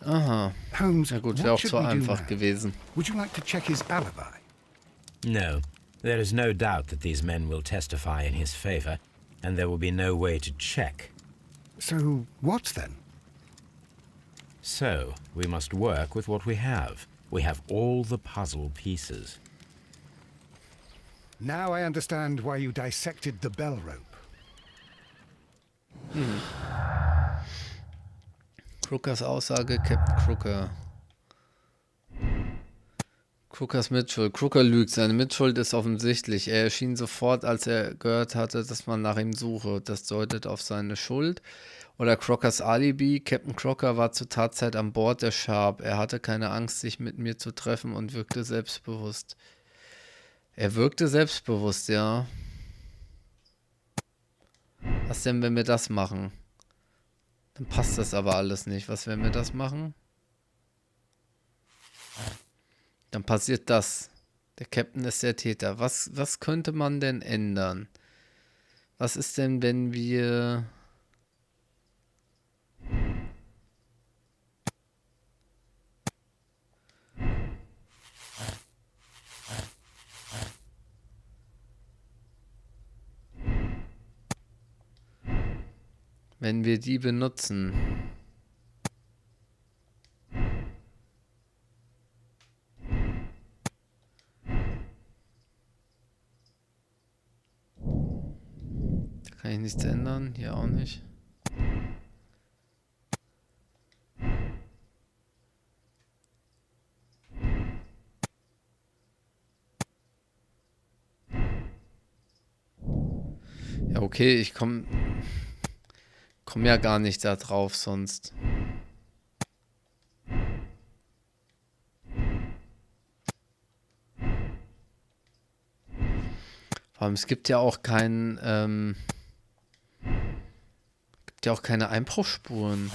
Aha. Holmes, Ja gut, wäre what auch should zu we do einfach now? gewesen. Would you like to check his alibi? No, there is no doubt that these men will testify in his favor, and there will be no way to check. So, what then? So, we must work with what we have. We have all the puzzle pieces. Now I understand why you dissected the bell rope. Crookers Aussage, Captain Crooker. Crookers Mitschuld. Crooker lügt. Seine Mitschuld ist offensichtlich. Er erschien sofort, als er gehört hatte, dass man nach ihm suche. Das deutet auf seine Schuld. Oder Crookers Alibi. Captain Crocker war zur Tatzeit an Bord der Sharp. Er hatte keine Angst, sich mit mir zu treffen und wirkte selbstbewusst. Er wirkte selbstbewusst, ja. Was denn, wenn wir das machen? Dann passt das aber alles nicht. Was, wenn wir das machen? Dann passiert das. Der Captain ist der Täter. Was könnte man denn ändern? Was ist denn, wenn wir... Wenn wir die benutzen. Da kann ich nichts ändern. Hier auch nicht. Ja, okay, ich komme ja gar nicht da drauf sonst. Vor allem, es gibt ja auch keinen, gibt ja auch keine Einbruchsspuren.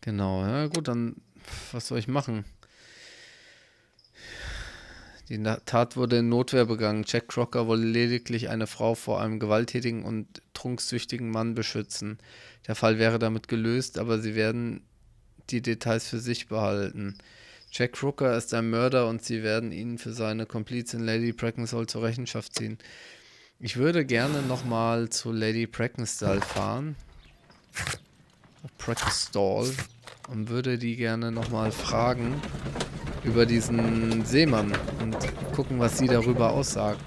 Genau, ja gut, dann was soll ich machen? Die Tat wurde in Notwehr begangen. Jack Crocker wollte lediglich eine Frau vor einem gewalttätigen und trunksüchtigen Mann beschützen. Der Fall wäre damit gelöst, aber sie werden die Details für sich behalten. Jack Crocker ist ein Mörder und sie werden ihn für seine Komplizin Lady Brackensall zur Rechenschaft ziehen. Ich würde gerne nochmal zu Lady Brackenstall fahren. Brackenstall. Und würde die gerne nochmal fragen über diesen Seemann und gucken, was sie darüber aussagt.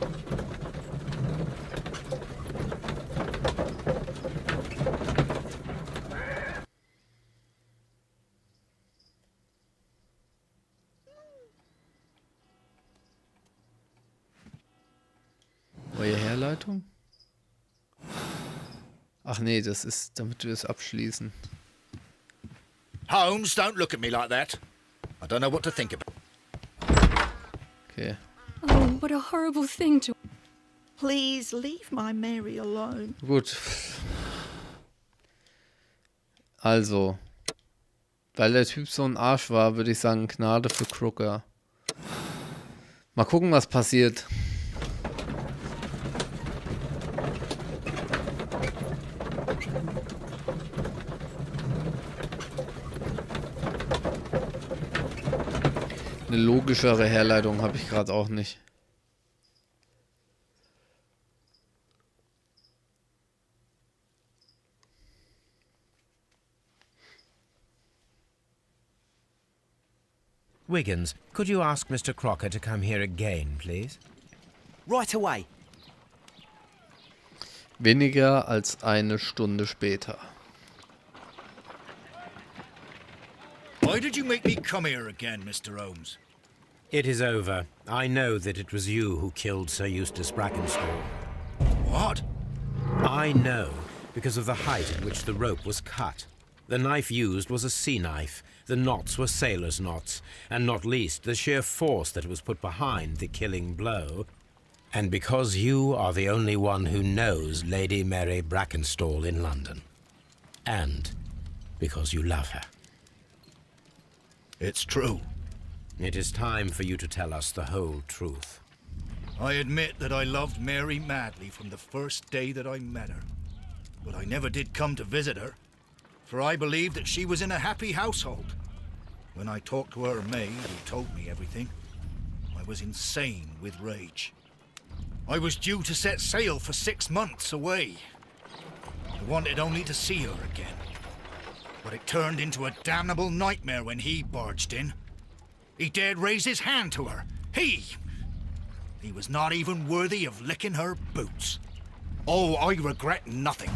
Neue Herleitung? Ach nee, das ist, damit wir es abschließen. Holmes, don't look at me like that. I don't know what to think about. Okay. Oh, what a horrible thing to... Please leave my Mary alone. Gut. Also, weil der Typ so ein Arsch war, würde ich sagen, Gnade für Crooker. Mal gucken, was passiert. Eine logischere Herleitung habe ich gerade auch nicht. Wiggins, could you ask Mr. Crocker to come here again, please? Right away. Weniger als eine Stunde später. Why did you make me come here again, Mr. Holmes? It is over. I know that it was you who killed Sir Eustace Brackenstall. What? I know, because of the height at which the rope was cut. The knife used was a sea knife. The knots were sailor's knots, and not least the sheer force that was put behind the killing blow. And because you are the only one who knows Lady Mary Brackenstall in London. And because you love her. It's true. It is time for you to tell us the whole truth. I admit that I loved Mary madly from the first day that I met her. But I never did come to visit her, for I believed that she was in a happy household. When I talked to her maid, who told me everything, I was insane with rage. I was due to set sail for 6 months away. I wanted only to see her again. But it turned into a damnable nightmare when he barged in. He dared raise his hand to her. He was not even worthy of licking her boots. Oh, I regret nothing.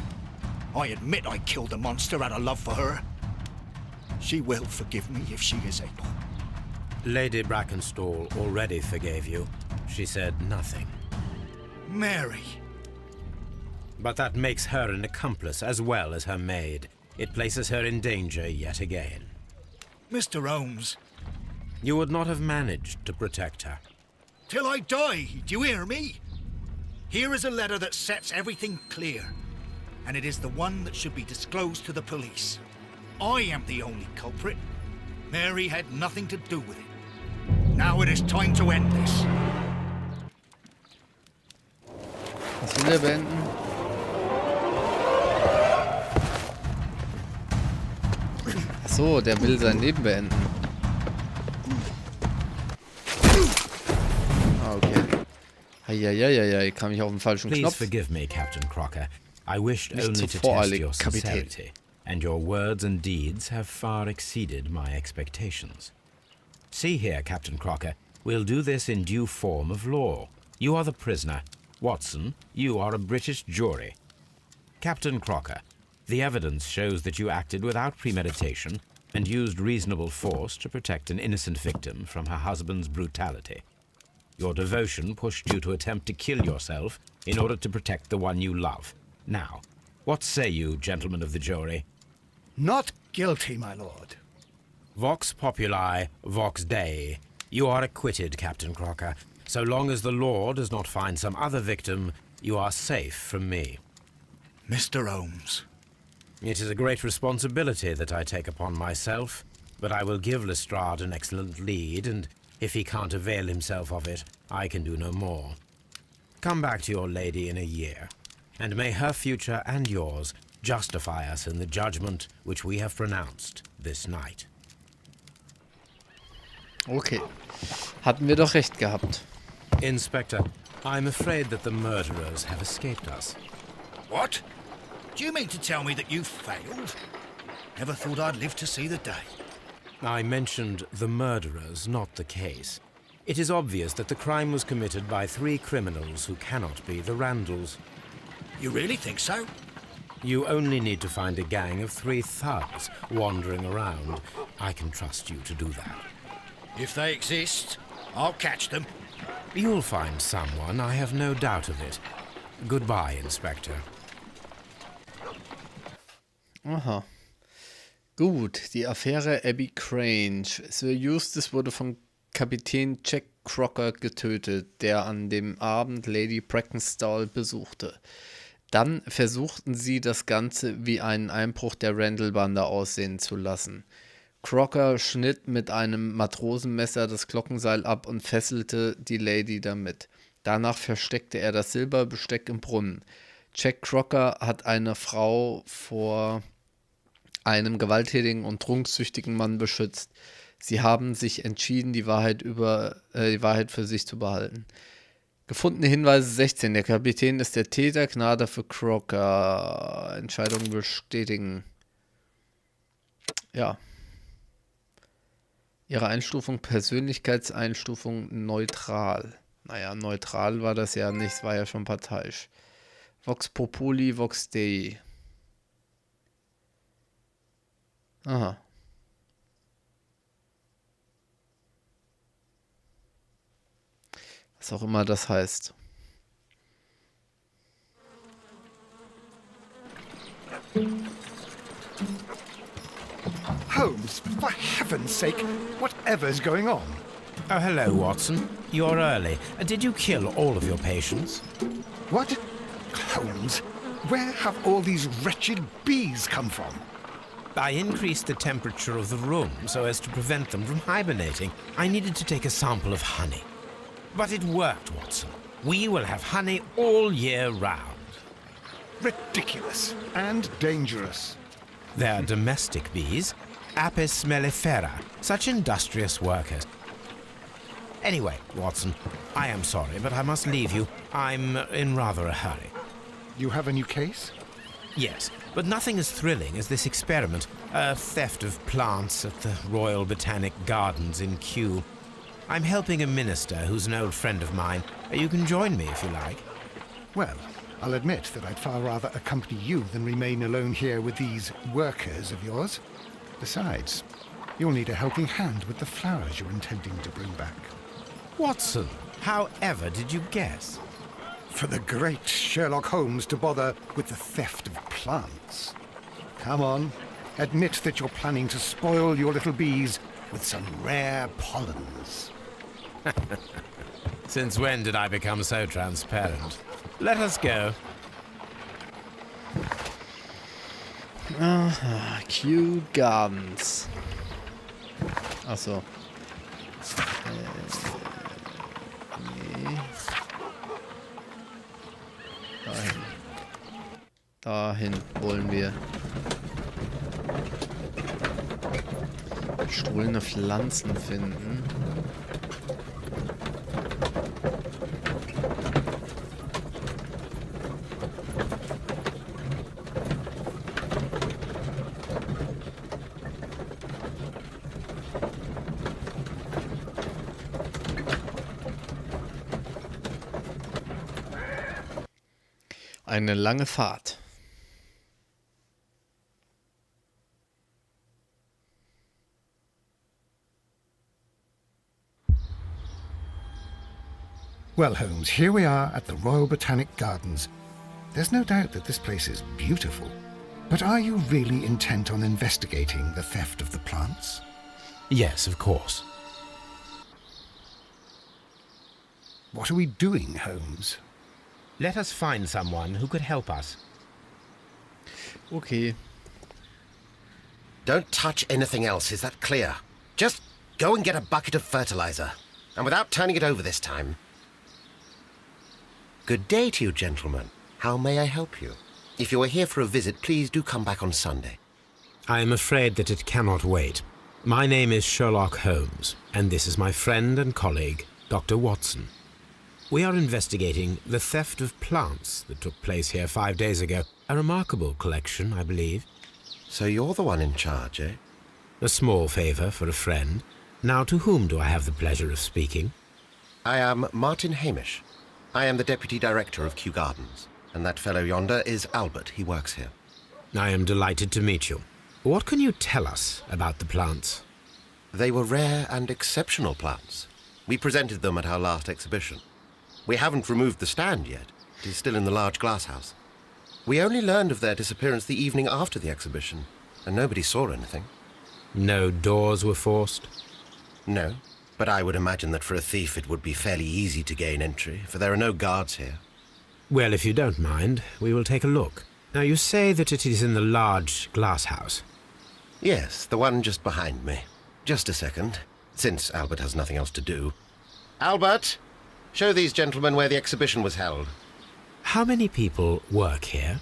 I admit I killed the monster out of love for her. She will forgive me if she is able. Lady Brackenstall already forgave you. She said nothing. Mary. But that makes her an accomplice as well as her maid. It places her in danger yet again. Mr. Holmes. You would not have managed to protect her. Till I die, do you hear me? Here is a letter that sets everything clear, and it is the one that should be disclosed to the police. I am the only culprit. Mary had nothing to do with it. Now it is time to end this. Was will er beenden? Ach so, der will sein Leben beenden. Ah, okay. Eieieiei, kam ich auf den falschen Please Knopf. forgive me, Captain Crocker. I wished Nicht only zu to test voreilig, your Kapitän. sincerity, and your words and deeds have far exceeded my expectations. See here, Captain Crocker, we'll do this in due form of law. You are the prisoner. Watson, you are a British jury. Captain Crocker, the evidence shows that you acted without premeditation and used reasonable force to protect an innocent victim from her husband's brutality. Your devotion pushed you to attempt to kill yourself in order to protect the one you love. Now, what say you, gentlemen of the jury? Not guilty, my lord. Vox populi, vox dei. You are acquitted, Captain Crocker. So long as the law does not find some other victim, you are safe from me. Mr. Holmes. It is a great responsibility that I take upon myself, but I will give Lestrade an excellent lead, and if he can't avail himself of it, I can do no more. Come back to your lady in a year, and may her future and yours justify us in the judgment which we have pronounced this night. Okay. Hatten wir doch recht gehabt. Inspector, I'm afraid that the murderers have escaped us. What? Do you mean to tell me that you failed? Never thought I'd live to see the day. I mentioned the murderers, not the case. It is obvious that the crime was committed by 3 criminals who cannot be the Randalls. You really think so? You only need to find a gang of 3 thugs wandering around. I can trust you to do that. If they exist, I'll catch them. You'll find someone, I have no doubt of it. Goodbye, Inspector. Aha. Gut, die Affäre Abbey Grange. Sir Eustace wurde von Kapitän Jack Crocker getötet, der an dem Abend Lady Brackenstall besuchte. Dann versuchten sie, das Ganze wie einen Einbruch der Randall-Bande aussehen zu lassen. Crocker schnitt mit einem Matrosenmesser das Glockenseil ab und fesselte die Lady damit. Danach versteckte er das Silberbesteck im Brunnen. Jack Crocker hat eine Frau vor einem gewalttätigen und trunksüchtigen Mann beschützt. Sie haben sich entschieden, die Wahrheit für sich zu behalten. Gefundene Hinweise 16. Der Kapitän ist der Täter. Gnade für Crocker. Entscheidung bestätigen. Ja. Ihre Einstufung, Persönlichkeitseinstufung neutral. Naja, neutral war das ja nicht, es war ja schon parteiisch. Vox Populi, Vox Dei. Aha. Was auch immer das heißt. Holmes, for heaven's sake, whatever's going on? Oh, hello, Watson. You're early. Did you kill all of your patients? What? Holmes, where have all these wretched bees come from? I increased the temperature of the room so as to prevent them from hibernating. I needed to take a sample of honey. But it worked, Watson. We will have honey all year round. Ridiculous and dangerous. They're domestic bees, Apis mellifera, such industrious workers. Anyway, Watson, I am sorry, but I must leave you. I'm in rather a hurry. You have a new case? Yes, but nothing as thrilling as this experiment. A theft of plants at the Royal Botanic Gardens in Kew. I'm helping a minister who's an old friend of mine. You can join me if you like. Well, I'll admit that I'd far rather accompany you than remain alone here with these workers of yours. Besides, you'll need a helping hand with the flowers you're intending to bring back. Watson, however did you guess? For the great Sherlock Holmes to bother with the theft of plants. Come on, admit that you're planning to spoil your little bees with some rare pollens. Since when did I become so transparent? Let us go. Aha, Kew Gardens. Achso. Nee. Dahin wollen wir. Stohlene Pflanzen finden. Eine lange Fahrt. Well, Holmes, here we are at the Royal Botanic Gardens. There's no doubt that this place is beautiful. But are you really intent on investigating the theft of the plants? Yes, of course. What are we doing, Holmes? Let us find someone who could help us. Okay. Don't touch anything else, is that clear? Just go and get a bucket of fertilizer. And without turning it over this time. Good day to you, gentlemen. How may I help you? If you are here for a visit, please do come back on Sunday. I am afraid that it cannot wait. My name is Sherlock Holmes, and this is my friend and colleague, Dr. Watson. We are investigating the theft of plants that took place here 5 days ago. A remarkable collection, I believe. So you're the one in charge, eh? A small favor for a friend. Now, to whom do I have the pleasure of speaking? I am Martin Hamish. I am the Deputy Director of Kew Gardens. And that fellow yonder is Albert. He works here. I am delighted to meet you. What can you tell us about the plants? They were rare and exceptional plants. We presented them at our last exhibition. We haven't removed the stand yet. It is still in the large glass house. We only learned of their disappearance the evening after the exhibition, and nobody saw anything. No doors were forced? No, but I would imagine that for a thief it would be fairly easy to gain entry, for there are no guards here. Well, if you don't mind, we will take a look. Now, you say that it is in the large glass house. Yes, the one just behind me. Just a second, since Albert has nothing else to do. Albert! Show these gentlemen where the exhibition was held. How many people work here?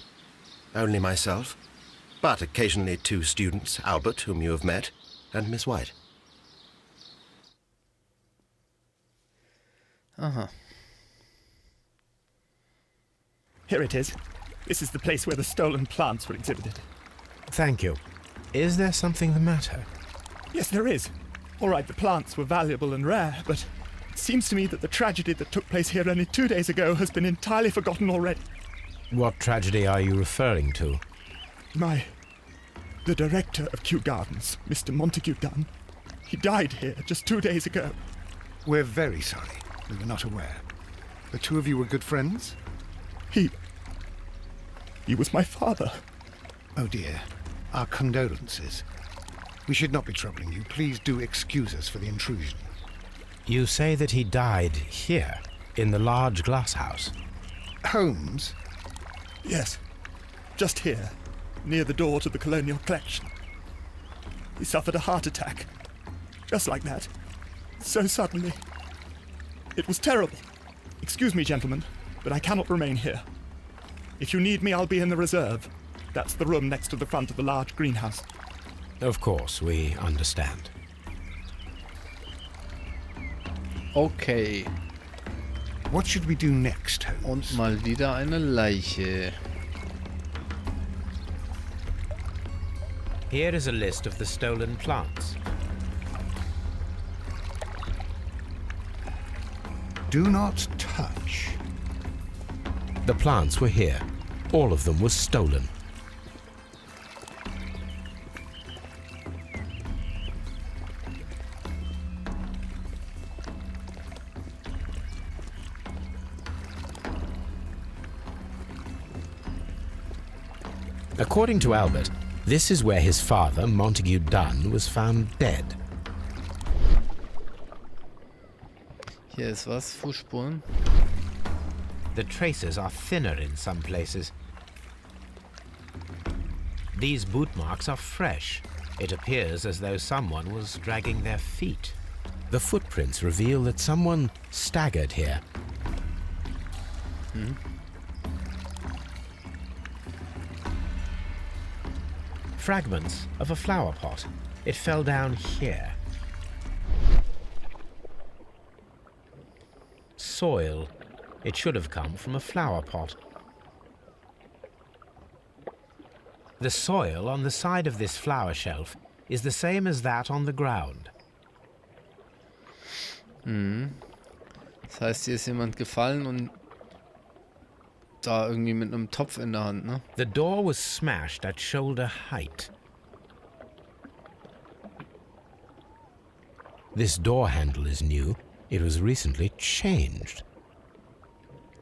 Only myself, but occasionally 2 students, Albert, whom you have met, and Miss White. Aha. Here it is. This is the place where the stolen plants were exhibited. Thank you. Is there something the matter? Yes, there is. All right, the plants were valuable and rare, but it seems to me that the tragedy that took place here only 2 days ago has been entirely forgotten already. What tragedy are you referring to? The director of Kew Gardens, Mr. Montague Dunn, he died here just 2 days ago. We're very sorry. We were not aware. The two of you were good friends? He was my father. Oh dear. Our condolences. We should not be troubling you. Please do excuse us for the intrusion. You say that he died here, in the large glass house. Holmes? Yes, just here, near the door to the colonial collection. he suffered a heart attack. Just like that. So suddenly. It was terrible. Excuse me, gentlemen, but I cannot remain here. If you need me, I'll be in the reserve. That's the room next to the front of the large greenhouse. Of course, we understand. Okay. What should we do next, Holmes? Und mal wieder eine Leiche. Here is a list of the stolen plants. Do not touch. The plants were here. All of them was stolen. According to Albert, this is where his father, Montague Dunn, was found dead. Hier ist was? Fußspuren? The traces are thinner in some places. These boot marks are fresh. It appears as though someone was dragging their feet. The footprints reveal that someone staggered here. Fragments of a flower pot. It fell down here. Soil. It should have come from a flower pot. The soil on the side of this flower shelf is the same as that on the ground. Das heißt, hier ist jemand gefallen und da irgendwie mit einem Topf in der Hand, ne? The door was smashed at shoulder height. This door handle is new. It was recently changed.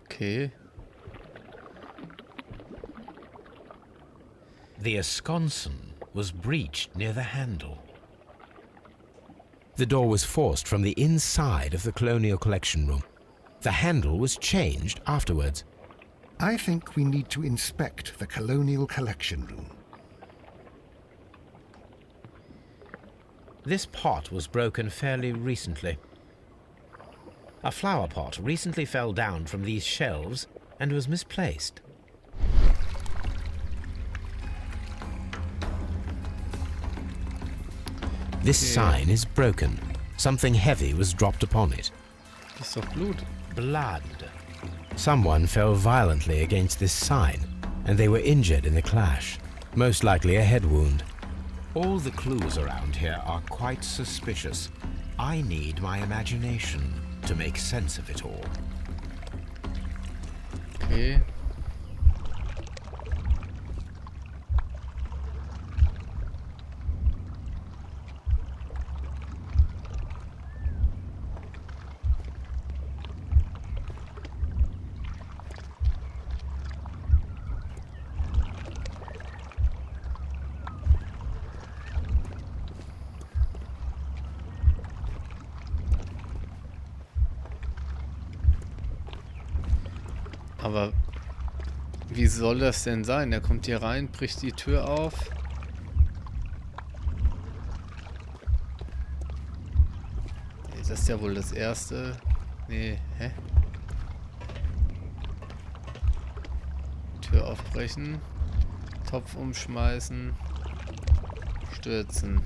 Okay. The esconson was breached near the handle. The door was forced from the inside of the Colonial Collection Room. The handle was changed afterwards. I think we need to inspect the Colonial Collection Room. This pot was broken fairly recently. A flower pot recently fell down from these shelves and was misplaced. This sign is broken. Something heavy was dropped upon it. Das ist doch Blut. Blood. Someone fell violently against this sign, and they were injured in the clash. Most likely a head wound. All the clues around here are quite suspicious. I need my imagination to make sense of it all. Okay. Aber wie soll das denn sein? Er kommt hier rein, bricht die Tür auf. Nee, das ist ja wohl das erste. Nee, hä? Tür aufbrechen. Topf umschmeißen. Stürzen.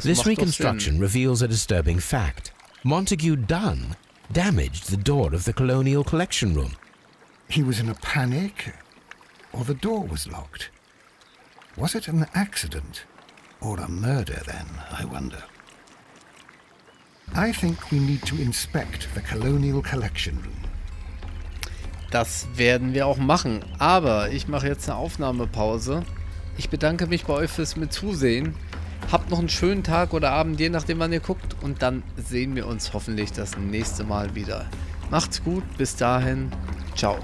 This reconstruction reveals a disturbing fact. Montague Dunn damaged the door of the Colonial Collection Room. He was in a panic, or the door was locked. Was it an accident, or a murder then, I wonder? I think we need to inspect the Colonial Collection Room. Das werden wir auch machen, aber ich mache jetzt eine Aufnahmepause. Ich bedanke mich bei euch fürs Mitzusehen. Habt noch einen schönen Tag oder Abend, je nachdem wann ihr guckt. Und dann sehen wir uns hoffentlich das nächste Mal wieder. Macht's gut, bis dahin. Ciao.